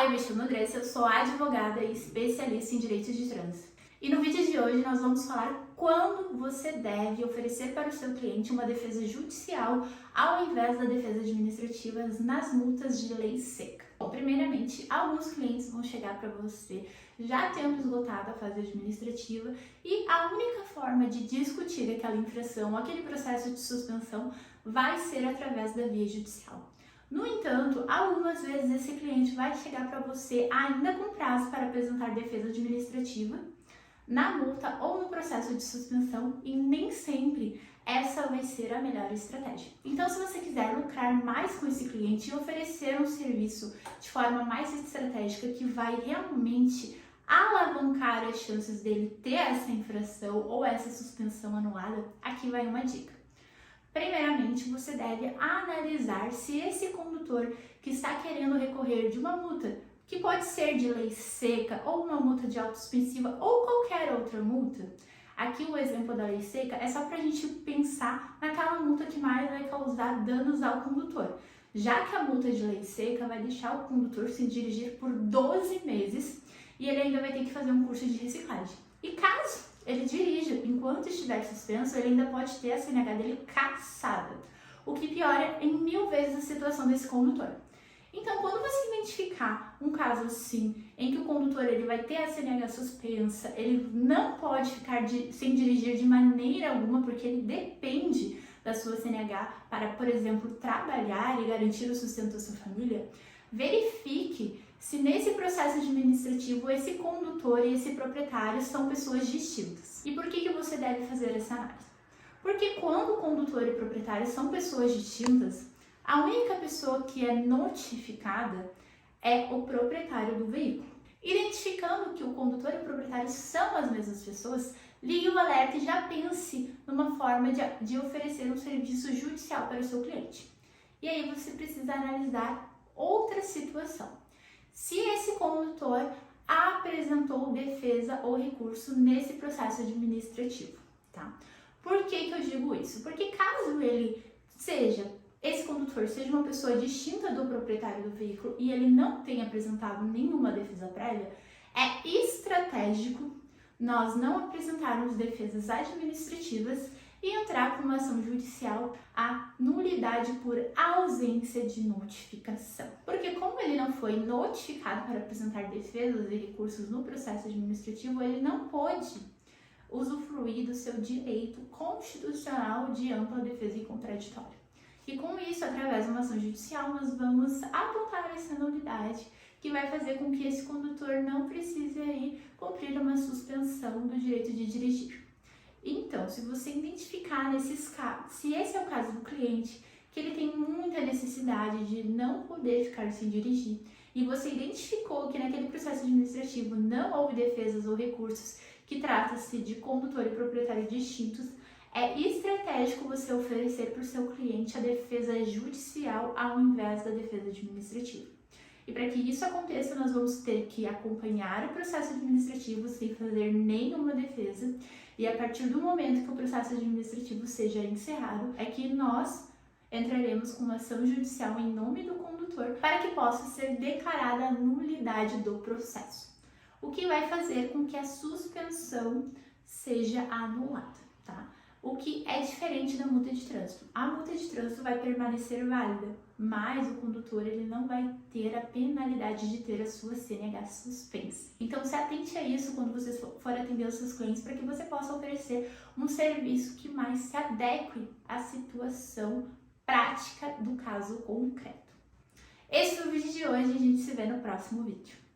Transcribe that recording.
eu me chamo Andressa, eu sou advogada e especialista em direito de trânsito. E no vídeo de hoje nós vamos falar quando você deve oferecer para o seu cliente uma defesa judicial ao invés da defesa administrativa nas multas de lei seca. Bom, primeiramente, alguns clientes vão chegar para você já tendo esgotado a fase administrativa e a única forma de discutir aquela infração, aquele processo de suspensão, vai ser através da via judicial. No entanto, algumas vezes esse cliente vai chegar para você ainda com prazo para apresentar defesa administrativa na multa ou no processo de suspensão e nem sempre essa vai ser a melhor estratégia. Então, se você quiser lucrar mais com esse cliente e oferecer um serviço de forma mais estratégica que vai realmente alavancar as chances dele ter essa infração ou essa suspensão anulada, aqui vai uma dica. Primeiramente, você deve analisar se esse condutor que está querendo recorrer de uma multa, que pode ser de lei seca ou uma multa de autossuspensiva ou qualquer outra multa. Aqui o exemplo da lei seca é só para a gente pensar naquela multa que mais vai causar danos ao condutor. Já que a multa de lei seca vai deixar o condutor se dirigir por 12 meses e ele ainda vai ter que fazer um curso de reciclagem. E caso ele dirija enquanto estiver suspenso, ele ainda pode ter a CNH dele cassada, o que piora em 1000 vezes a situação desse condutor. Então, quando você identificar um caso assim, em que o condutor ele vai ter a CNH suspensa, ele não pode ficar sem dirigir de maneira alguma, porque ele depende da sua CNH para, por exemplo, trabalhar e garantir o sustento da sua família, verifique se nesse processo administrativo esse condutor e esse proprietário são pessoas distintas. E por que você deve fazer essa análise? Porque quando o condutor e o proprietário são pessoas distintas, a única pessoa que é notificada é o proprietário do veículo. Identificando que o condutor e o proprietário são as mesmas pessoas, ligue o alerta e já pense numa forma de oferecer um serviço judicial para o seu cliente. E aí você precisa analisar outra situação. Se esse condutor apresentou defesa ou recurso nesse processo administrativo, tá? Por que eu digo isso? Porque caso esse condutor seja uma pessoa distinta do proprietário do veículo e ele não tenha apresentado nenhuma defesa prévia, é estratégico nós não apresentarmos defesas administrativas e entrar com uma ação judicial a nulidade por ausência de notificação. Porque como ele não foi notificado para apresentar defesas e recursos no processo administrativo, ele não pôde usufruir do seu direito constitucional de ampla defesa e contraditória. E com isso, através de uma ação judicial, nós vamos apontar essa nulidade que vai fazer com que esse condutor não precise aí cumprir uma suspensão do direito de dirigir. Então, se você identificar nesses casos, se esse é o caso do cliente, que ele tem muita necessidade de não poder ficar sem dirigir, e você identificou que naquele processo administrativo não houve defesas ou recursos, que trata-se de condutor e proprietário distintos, é estratégico você oferecer para o seu cliente a defesa judicial ao invés da defesa administrativa. E para que isso aconteça, nós vamos ter que acompanhar o processo administrativo sem fazer nenhuma defesa. E a partir do momento que o processo administrativo seja encerrado, é que nós entraremos com uma ação judicial em nome do condutor para que possa ser declarada a nulidade do processo. O que vai fazer com que a suspensão seja anulada, tá? O que é diferente da multa de trânsito. A multa de trânsito vai permanecer válida, mas o condutor ele não vai ter a penalidade de ter a sua CNH suspensa. Então se atente a isso quando você for atender os seus clientes para que você possa oferecer um serviço que mais se adeque à situação prática do caso concreto. Esse foi o vídeo de hoje, a gente se vê no próximo vídeo.